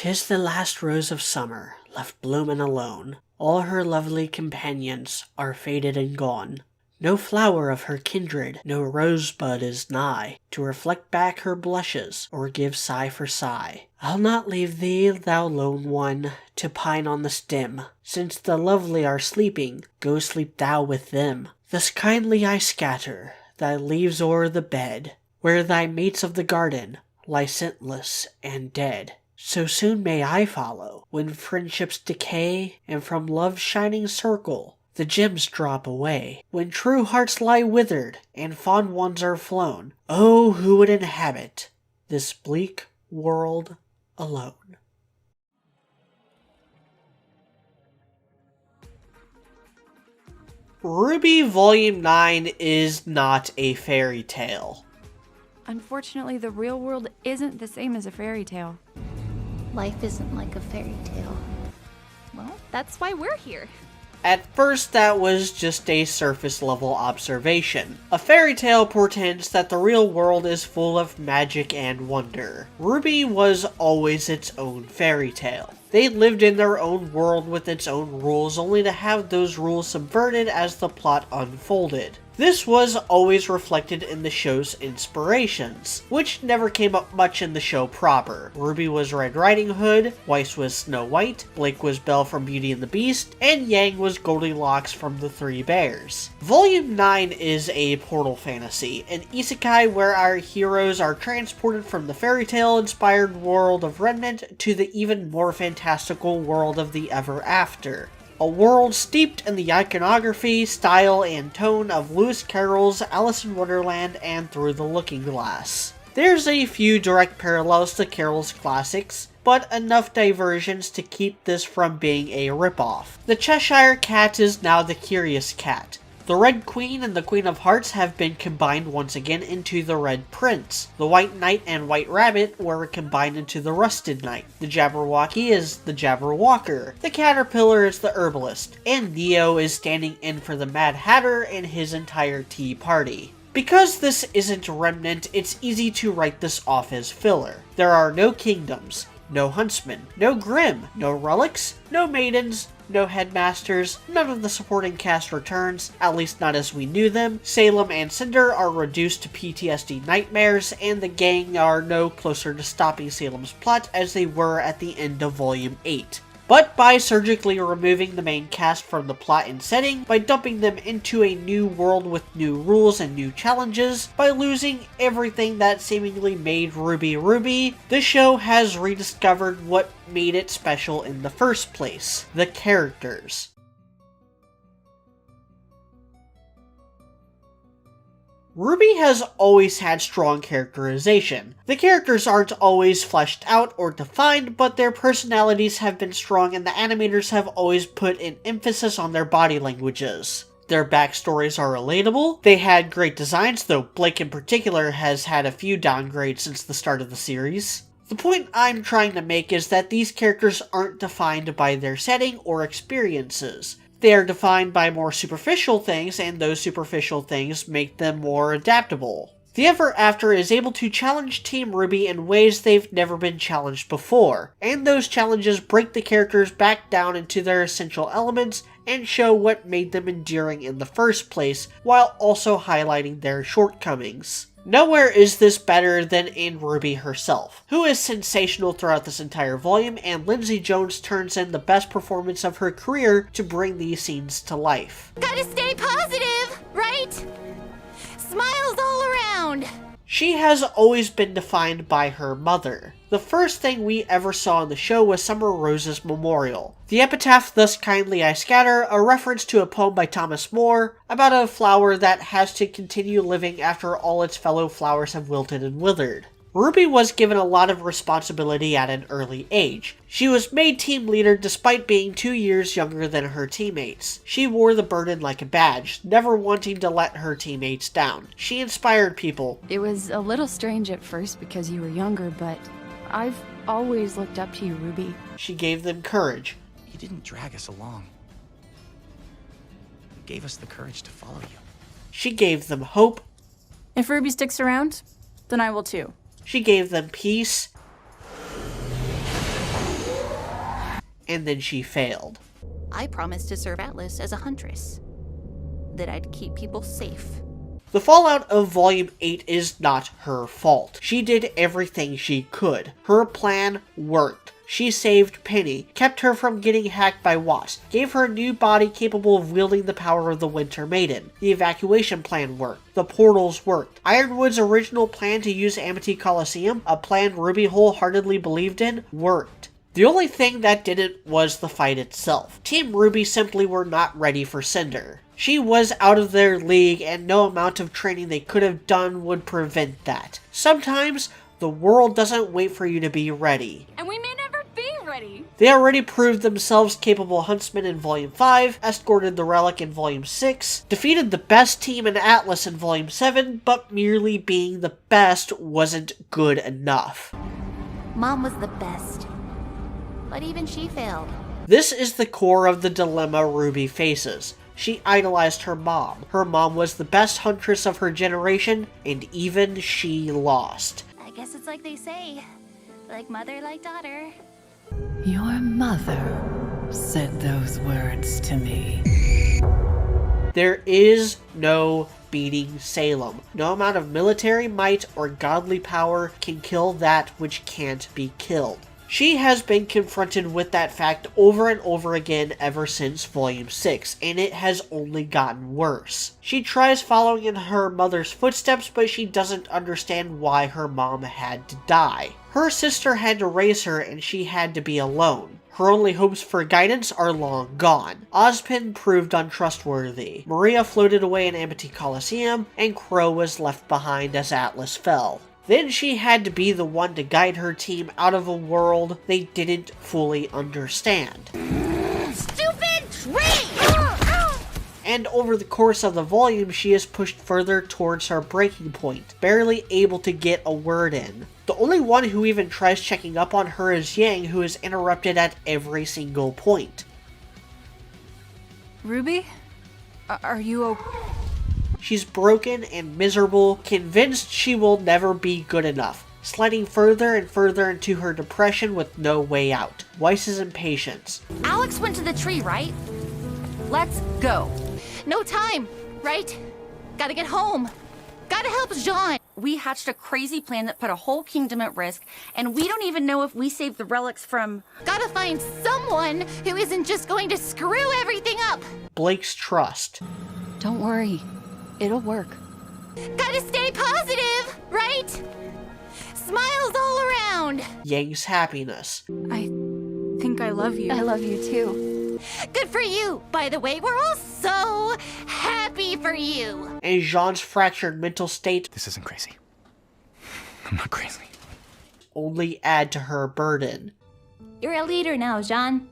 'Tis the last rose of summer, left blooming alone. All her lovely companions are faded and gone. No flower of her kindred, no rosebud is nigh, to reflect back her blushes, or give sigh for sigh. I'll not leave thee, thou lone one, to pine on the stem. Since the lovely are sleeping, go sleep thou with them. Thus kindly I scatter thy leaves o'er the bed, where thy mates of the garden lie scentless and dead. So soon may I follow, when friendships decay, and from love's shining circle the gems drop away. When true hearts lie withered, and fond ones are flown, oh, who would inhabit this bleak world alone? RWBY Volume 9 is not a fairy tale. Unfortunately, the real world isn't the same as a fairy tale. Life isn't like a fairy tale. Well, that's why we're here. At first, that was just a surface-level observation. A fairy tale portends that the real world is full of magic and wonder. RWBY was always its own fairy tale. They lived in their own world with its own rules, only to have those rules subverted as the plot unfolded. This was always reflected in the show's inspirations, which never came up much in the show proper. RWBY was Red Riding Hood, Weiss was Snow White, Blake was Belle from Beauty and the Beast, and Yang was Goldilocks from The Three Bears. Volume 9 is a portal fantasy, an isekai where our heroes are transported from the fairy tale-inspired world of Remnant to the even more fantastical world of the Ever After. A world steeped in the iconography, style, and tone of Lewis Carroll's Alice in Wonderland and Through the Looking Glass. There's a few direct parallels to Carroll's classics, but enough diversions to keep this from being a ripoff. The Cheshire Cat is now the Curious Cat. The Red Queen and the Queen of Hearts have been combined once again into the Red Prince. The White Knight and White Rabbit were combined into the Rusted Knight. The Jabberwocky is the Jabberwalker. The Caterpillar is the Herbalist. And Neo is standing in for the Mad Hatter and his entire tea party. Because this isn't Remnant, it's easy to write this off as filler. There are no kingdoms, no huntsmen, no Grimm, no relics, no maidens, no headmasters, none of the supporting cast returns, at least not as we knew them. Salem and Cinder are reduced to PTSD nightmares, and the gang are no closer to stopping Salem's plot as they were at the end of Volume 8. But by surgically removing the main cast from the plot and setting, by dumping them into a new world with new rules and new challenges, by losing everything that seemingly made RWBY RWBY, the show has rediscovered what made it special in the first place: the characters. RWBY has always had strong characterization. The characters aren't always fleshed out or defined, but their personalities have been strong and the animators have always put an emphasis on their body languages. Their backstories are relatable. They had great designs, though Blake in particular has had a few downgrades since the start of the series. The point I'm trying to make is that these characters aren't defined by their setting or experiences. They are defined by more superficial things, and those superficial things make them more adaptable. The Ever After is able to challenge Team RWBY in ways they've never been challenged before, and those challenges break the characters back down into their essential elements and show what made them endearing in the first place, while also highlighting their shortcomings. Nowhere is this better than in RWBY herself, who is sensational throughout this entire volume, and Lindsay Jones turns in the best performance of her career to bring these scenes to life. Gotta stay positive, right? Smiles all around! She has always been defined by her mother. The first thing we ever saw in the show was Summer Rose's memorial. The epitaph, "Thus kindly I scatter," a reference to a poem by Thomas More about a flower that has to continue living after all its fellow flowers have wilted and withered. RWBY was given a lot of responsibility at an early age. She was made team leader despite being 2 years younger than her teammates. She wore the burden like a badge, never wanting to let her teammates down. She inspired people. It was a little strange at first because you were younger, but I've always looked up to you, RWBY. She gave them courage. You didn't drag us along. You gave us the courage to follow you. She gave them hope. If RWBY sticks around, then I will too. She gave them peace. and then she failed. I promised to serve Atlas as a huntress. That I'd keep people safe. The fallout of Volume 8 is not her fault. She did everything she could. Her plan worked. She saved Penny, kept her from getting hacked by Wasp, gave her a new body capable of wielding the power of the Winter Maiden. The evacuation plan worked. The portals worked. Ironwood's original plan to use Amity Coliseum, a plan RWBY wholeheartedly believed in, worked. The only thing that didn't was the fight itself. Team RWBY simply were not ready for Cinder. She was out of their league, and no amount of training they could have done would prevent that. Sometimes, the world doesn't wait for you to be ready. And we may never be ready. They already proved themselves capable huntsmen in Volume 5, escorted the Relic in Volume 6, defeated the best team in Atlas in Volume 7, but merely being the best wasn't good enough. Mom was the best. But even she failed. This is the core of the dilemma RWBY faces. She idolized her mom. Her mom was the best huntress of her generation, and even she lost. I guess it's like they say. Like mother, like daughter. Your mother said those words to me. There is no beating Salem. No amount of military might or godly power can kill that which can't be killed. She has been confronted with that fact over and over again ever since Volume 6, and it has only gotten worse. She tries following in her mother's footsteps, but she doesn't understand why her mom had to die. Her sister had to raise her, and she had to be alone. Her only hopes for guidance are long gone. Ozpin proved untrustworthy. Maria floated away in Amity Coliseum, and Crow was left behind as Atlas fell. Then she had to be the one to guide her team out of a world they didn't fully understand. Stupid tree! And over the course of the volume, she is pushed further towards her breaking point, barely able to get a word in. The only one who even tries checking up on her is Yang, who is interrupted at every single point. Ruby? Are you okay? She's broken and miserable, convinced she will never be good enough, sliding further and further into her depression with no way out. Weiss's impatience. Alex went to the tree, right? Let's go. No time, right? Gotta get home. Gotta help Jean. We hatched a crazy plan that put a whole kingdom at risk, and we don't even know if we saved the relics from... Gotta find someone who isn't just going to screw everything up. Blake's trust. Don't worry. It'll work. Gotta stay positive, right? Smiles all around. Yang's happiness. I think I love you. I love you too. Good for you. By the way, we're all so happy for you. And Jean's fractured mental state This isn't crazy. I'm not crazy. only add to her burden. You're a leader now, Jean.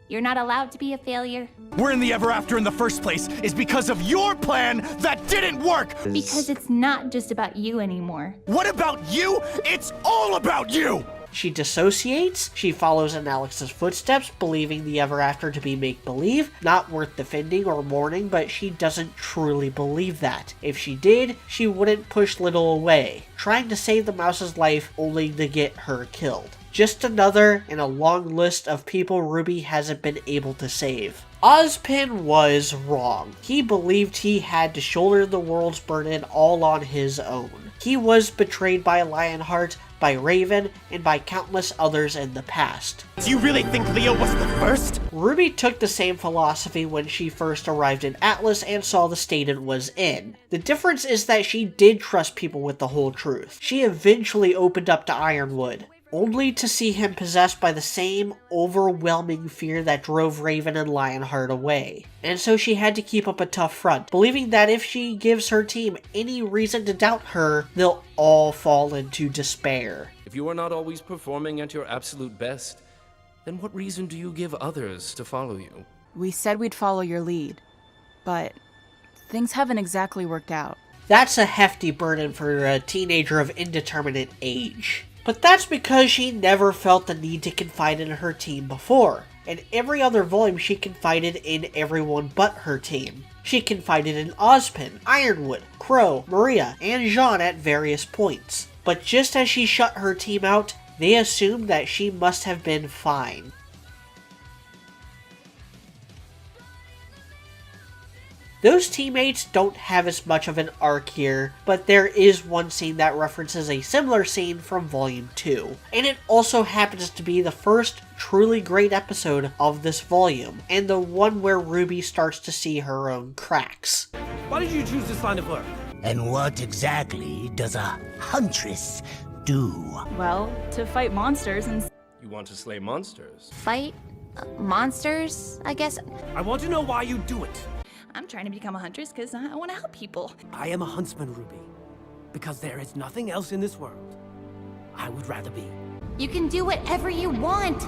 You're not allowed to be a failure. We're in the ever after in the first place is because of your plan that didn't work! Because it's not just about you anymore. What about you? It's all about you! She dissociates, she follows in Alex's footsteps, believing the ever after to be make-believe, not worth defending or mourning, but she doesn't truly believe that. If she did, she wouldn't push Little away, trying to save the mouse's life only to get her killed. Just another in a long list of people RWBY hasn't been able to save. Ozpin was wrong. He believed he had to shoulder the world's burden all on his own. He was betrayed by Lionheart, by Raven, and by countless others in the past. Do you really think Leo was the first? RWBY took the same philosophy when she first arrived in Atlas and saw the state it was in. The difference is that she did trust people with the whole truth. She eventually opened up to Ironwood, only to see him possessed by the same overwhelming fear that drove Raven and Lionheart away. And so she had to keep up a tough front, believing that if she gives her team any reason to doubt her, they'll all fall into despair. If you are not always performing at your absolute best, then what reason do you give others to follow you? We said we'd follow your lead, but things haven't exactly worked out. That's a hefty burden for a teenager of indeterminate age. But that's because she never felt the need to confide in her team before. In every other volume, she confided in everyone but her team. She confided in Ozpin, Ironwood, Crow, Maria, and Jean at various points. But just as she shut her team out, they assumed that she must have been fine. Those teammates don't have as much of an arc here, but there is one scene that references a similar scene from Volume 2. And it also happens to be the first truly great episode of this volume, and the one where Ruby starts to see her own cracks. Why did you choose this line of work? And what exactly does a huntress do? Well, to fight monsters and... You want to slay monsters? Fight monsters, I guess. I want to know why you do it. I'm trying to become a huntress because I want to help people. I am a huntsman, Ruby. Because there is nothing else in this world I would rather be. You can do whatever you want.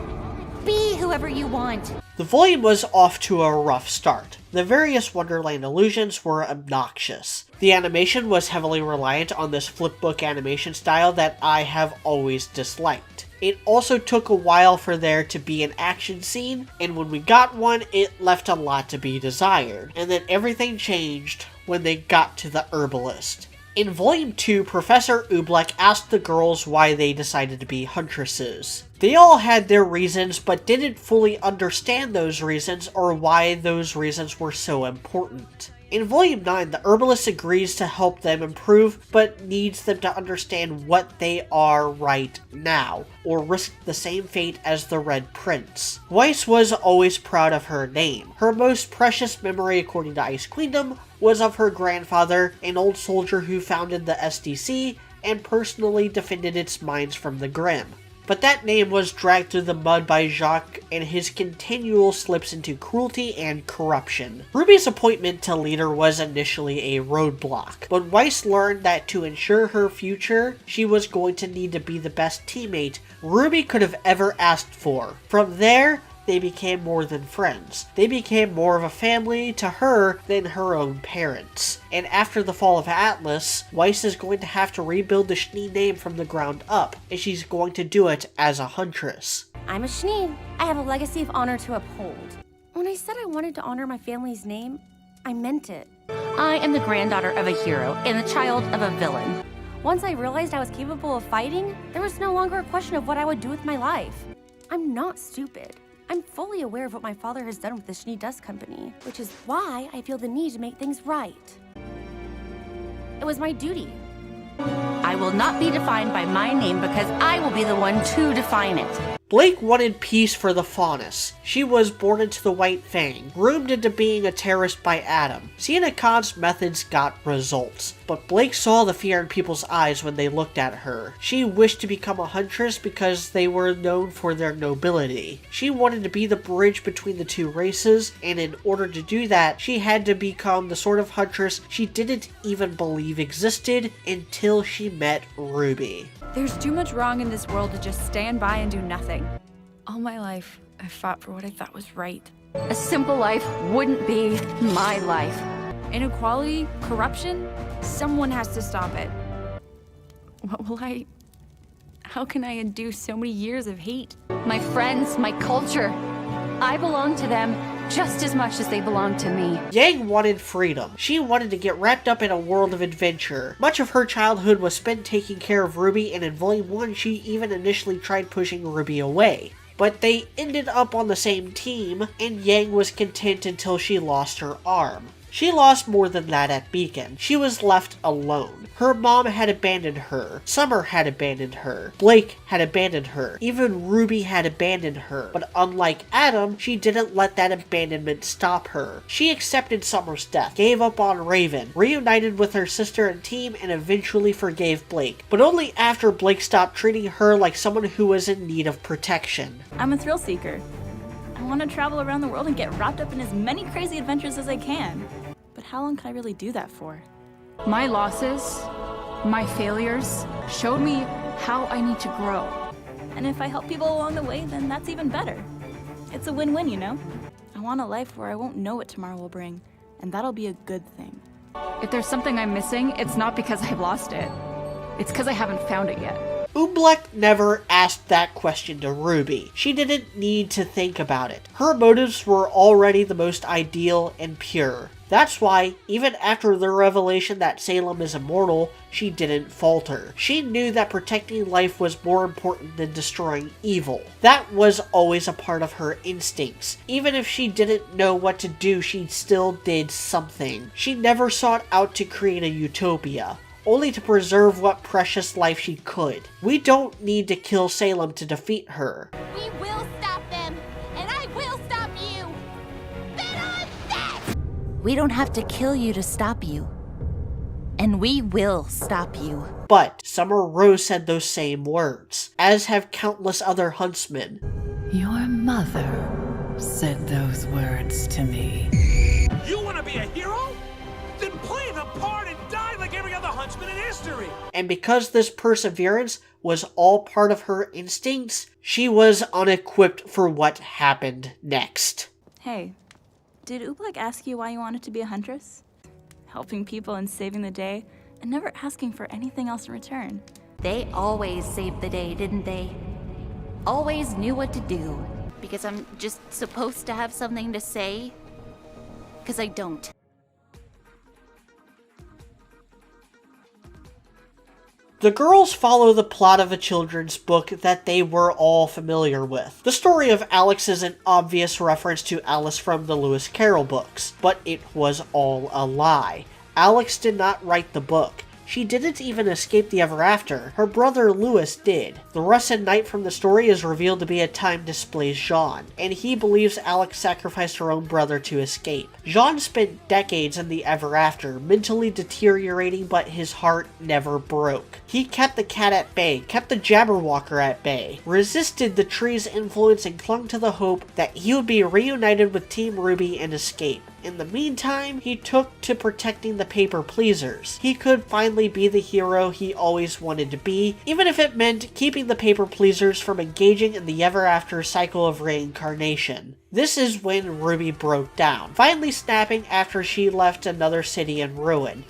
Be whoever you want. The volume was off to a rough start. The various Wonderland illusions were obnoxious. The animation was heavily reliant on this flipbook animation style that I have always disliked. It also took a while for there to be an action scene, and when we got one, it left a lot to be desired. And then everything changed when they got to the herbalist. In Volume 2, Professor Oobleck asked the girls why they decided to be huntresses. They all had their reasons, but didn't fully understand those reasons or why those reasons were so important. In Volume 9, the herbalist agrees to help them improve, but needs them to understand what they are right now, or risk the same fate as the Red Prince. Weiss was always proud of her name. Her most precious memory, according to Ice Queendom, was of her grandfather, an old soldier who founded the SDC and personally defended its mines from the Grimm. But that name was dragged through the mud by Jacques and his continual slips into cruelty and corruption. Ruby's appointment to leader was initially a roadblock, but Weiss learned that to ensure her future, she was going to need to be the best teammate Ruby could have ever asked for. From there, they became more than friends. They became more of a family to her than her own parents. And after the fall of Atlas, Weiss is going to have to rebuild the Schnee name from the ground up, and she's going to do it as a huntress. I'm a Schnee. I have a legacy of honor to uphold. When I said I wanted to honor my family's name, I meant it. I am the granddaughter of a hero and the child of a villain. Once I realized I was capable of fighting, there was no longer a question of what I would do with my life. I'm not stupid. I'm fully aware of what my father has done with the Schnee Dust Company, which is why I feel the need to make things right. It was my duty. I will not be defined by my name because I will be the one to define it. Blake wanted peace for the Faunus. She was born into the White Fang, groomed into being a terrorist by Adam. Sienna Khan's methods got results, but Blake saw the fear in people's eyes when they looked at her. She wished to become a huntress because they were known for their nobility. She wanted to be the bridge between the two races, and in order to do that, she had to become the sort of huntress she didn't even believe existed until she met Ruby. There's too much wrong in this world to just stand by and do nothing. All my life, I fought for what I thought was right. A simple life wouldn't be my life. Inequality, corruption, someone has to stop it. How can I undo so many years of hate? My friends, my culture. I belong to them just as much as they belong to me. Yang wanted freedom. She wanted to get wrapped up in a world of adventure. Much of her childhood was spent taking care of Ruby, and in Volume 1 she even initially tried pushing Ruby away. But they ended up on the same team, and Yang was content until she lost her arm. She lost more than that at Beacon. She was left alone. Her mom had abandoned her. Summer had abandoned her. Blake had abandoned her. Even Ruby had abandoned her. But unlike Adam, she didn't let that abandonment stop her. She accepted Summer's death, gave up on Raven, reunited with her sister and team, and eventually forgave Blake. But only after Blake stopped treating her like someone who was in need of protection. I'm a thrill seeker. I want to travel around the world and get wrapped up in as many crazy adventures as I can. But how long can I really do that for? My losses, my failures, showed me how I need to grow. And if I help people along the way, then that's even better. It's a win-win, you know? I want a life where I won't know what tomorrow will bring, and that'll be a good thing. If there's something I'm missing, it's not because I've lost it. It's because I haven't found it yet. Oobleck never asked that question to Ruby. She didn't need to think about it. Her motives were already the most ideal and pure. That's why, even after the revelation that Salem is immortal, she didn't falter. She knew that protecting life was more important than destroying evil. That was always a part of her instincts. Even if she didn't know what to do, she still did something. She never sought out to create a utopia, only to preserve what precious life she could. We don't need to kill Salem to defeat her. We will stop them, and I will stop you. Bet on that! We don't have to kill you to stop you. And we will stop you. But Summer Rose said those same words, as have countless other huntsmen. Your mother said those words to me. You want to be a hero? Then play the part and die like every other huntsman in history! And because this perseverance was all part of her instincts, she was unequipped for what happened next. Hey, did Oobleck ask you why you wanted to be a huntress? Helping people and saving the day, and never asking for anything else in return. They always saved the day, didn't they? Always knew what to do. Because I'm just supposed to have something to say? Because I don't. The girls follow the plot of a children's book that they were all familiar with. The story of Alex is an obvious reference to Alice from the Lewis Carroll books, but it was all a lie. Alex did not write the book. She didn't even escape the ever after. Her brother Louis did. The rusted knight from the story is revealed to be a time displaced Jean, and he believes Alex sacrificed her own brother to escape. Jean spent decades in the ever after, mentally deteriorating, but his heart never broke. He kept the cat at bay, kept the Jabberwocker at bay, resisted the tree's influence, and clung to the hope that he would be reunited with Team RWBY and escape. In the meantime, he took to protecting the paper pleasers. He could finally be the hero he always wanted to be, even if it meant keeping the paper pleasers from engaging in the ever-after cycle of reincarnation. This is when RWBY broke down, finally snapping after she left another city in ruin.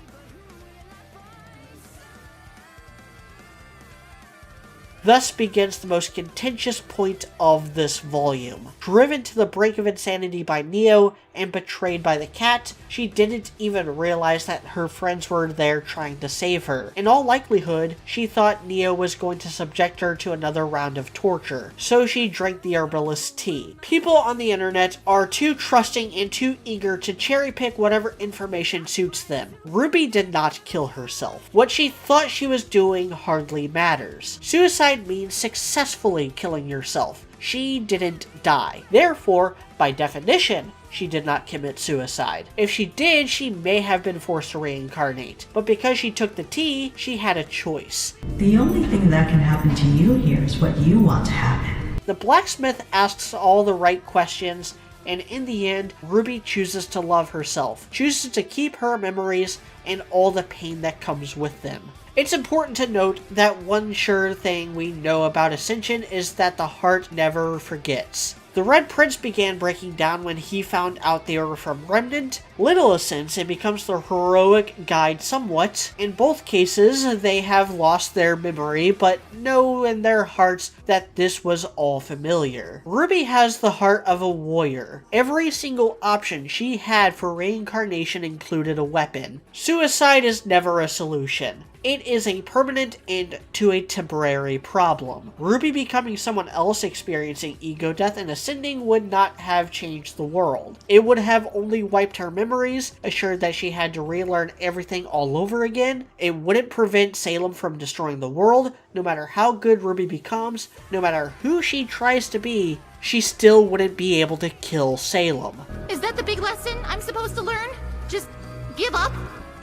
Thus begins the most contentious point of this volume. Driven to the brink of insanity by Neo and betrayed by the cat, she didn't even realize that her friends were there trying to save her. In all likelihood, she thought Neo was going to subject her to another round of torture, so she drank the herbalist's tea. People on the internet are too trusting and too eager to cherry pick whatever information suits them. RWBY did not kill herself. What she thought she was doing hardly matters. Suicide means successfully killing yourself. She didn't die. Therefore, by definition, she did not commit suicide. If she did, she may have been forced to reincarnate. But because she took the tea, she had a choice. The only thing that can happen to you here is what you want to happen. The blacksmith asks all the right questions, and in the end, RWBY chooses to love herself, chooses to keep her memories and all the pain that comes with them. It's important to note that one sure thing we know about Ascension is that the heart never forgets. The Red Prince began breaking down when he found out they were from Remnant. Little since it becomes the heroic guide somewhat. In both cases, they have lost their memory, but know in their hearts that this was all familiar. RWBY has the heart of a warrior. Every single option she had for reincarnation included a weapon. Suicide is never a solution. It is a permanent end to a temporary problem. RWBY becoming someone else, experiencing ego death and ascending would not have changed the world. It would have only wiped her memories, assured that she had to relearn everything all over again. It wouldn't prevent Salem from destroying the world. No matter how good RWBY becomes, no matter who she tries to be, she still wouldn't be able to kill Salem. Is that the big lesson I'm supposed to learn? Just give up?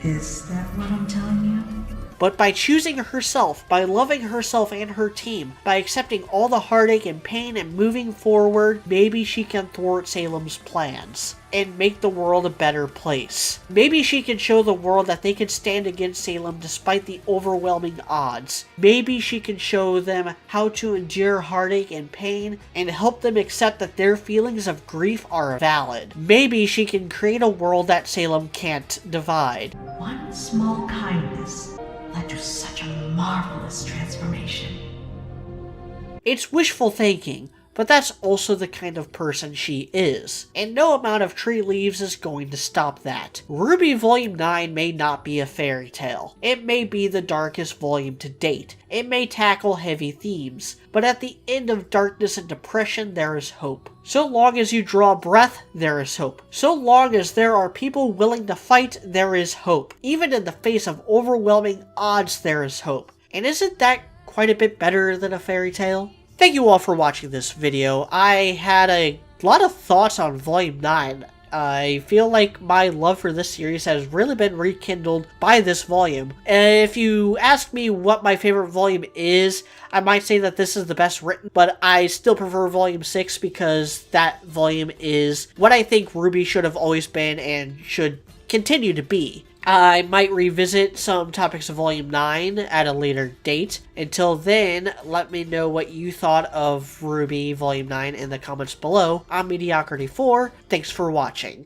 Is that what I'm telling you? But by choosing herself, by loving herself and her team, by accepting all the heartache and pain and moving forward, maybe she can thwart Salem's plans and make the world a better place. Maybe she can show the world that they can stand against Salem despite the overwhelming odds. Maybe she can show them how to endure heartache and pain and help them accept that their feelings of grief are valid. Maybe she can create a world that Salem can't divide. One small kindness led to such a marvelous transformation. It's wishful thinking, but that's also the kind of person she is, and no amount of tree leaves is going to stop that. RWBY Volume 9 may not be a fairy tale. It may be the darkest volume to date. It may tackle heavy themes, but at the end of darkness and depression, there is hope. So long as you draw breath, there is hope. So long as there are people willing to fight, there is hope. Even in the face of overwhelming odds, there is hope. And isn't that quite a bit better than a fairy tale? Thank you all for watching this video. I had a lot of thoughts on Volume 9. I feel like my love for this series has really been rekindled by this volume. If you ask me what my favorite volume is, I might say that this is the best written, but I still prefer Volume 6 because that volume is what I think RWBY should have always been and should continue to be. I might revisit some topics of Volume 9 at a later date. Until then, let me know what you thought of RWBY Volume 9 in the comments below. I'm Mediocrity4. Thanks for watching.